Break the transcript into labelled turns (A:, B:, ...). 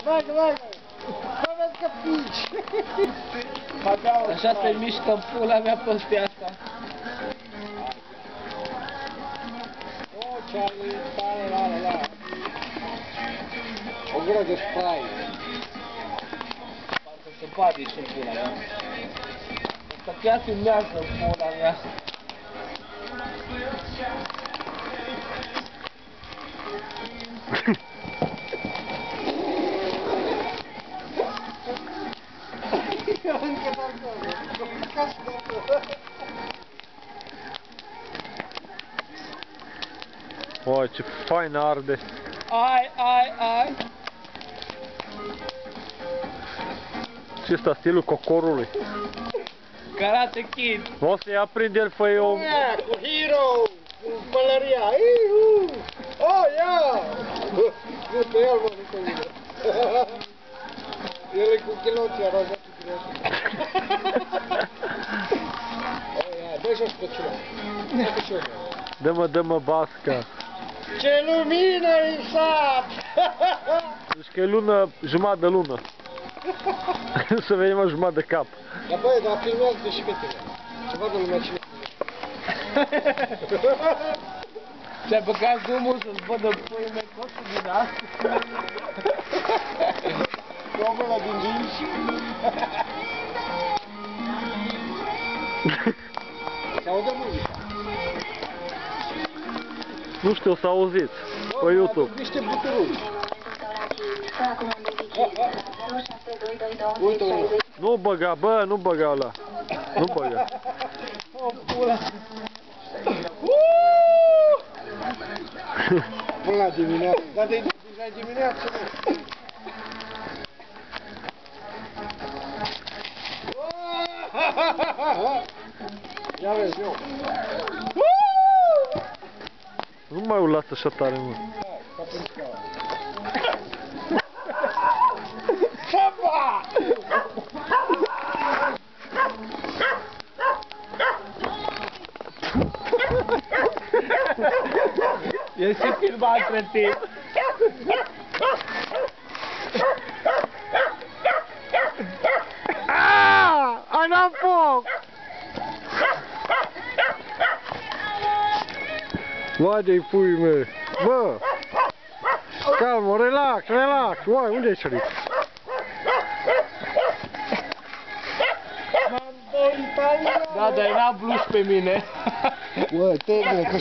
A: bagă! Bă, vezi că pici!
B: Așa se mișcă pula mea peste asta.
A: O, Charlie, la. O gură de Sprite.
B: Parcă se bade și în pula mea. Asta chiar filmează în pula mea.
A: Încă acolo.
C: O, ce fain arde.
B: Ai.
C: Ce ăsta, stilul cocorului.
B: Karate Kid.
C: O să-i aprinde el, fă eu...
A: Cu Hero! Cu pălăria! Iu! Oh, ia! Nu, pe el, mă, nu pe mine. El e cu chiloții, aranjat cu chiloții. Oh, ia, dă jos pe ciulă.
C: Dă-mă basca.
A: Ce lumină în sat!
C: Deci că e lună, jumătate de lună. Să venim o jumătate de cap.
A: Dar băi, dar filmează-te și fetele. Ce vadă lumea cine
B: Ți-a băgat zoom-ul să-ți vadă puii mei cosul din asta?
A: Omul ăla din Ginci. Se aude muzica.
C: Nu știu, o să auziți. Pe YouTube.
A: Niște buturugi. Uite-o.
C: Nu băga, bă, nu băga ăla. Nu băga.
B: O, pula.
A: Până la dimineață. Dar de dimineață, mă. Ia vezi, eu.
C: Nu mai ulați așa tare, mă.
A: Ca pe scaun.
B: Samba! E și filmat între timp.
C: Aaaa! Ai dat foc! Vai de-i pui mei! Bă! Calmă, relax! Uai, unde ai sărit?
B: Da, dar n-a bluș pe mine.
A: Uai, te-ai că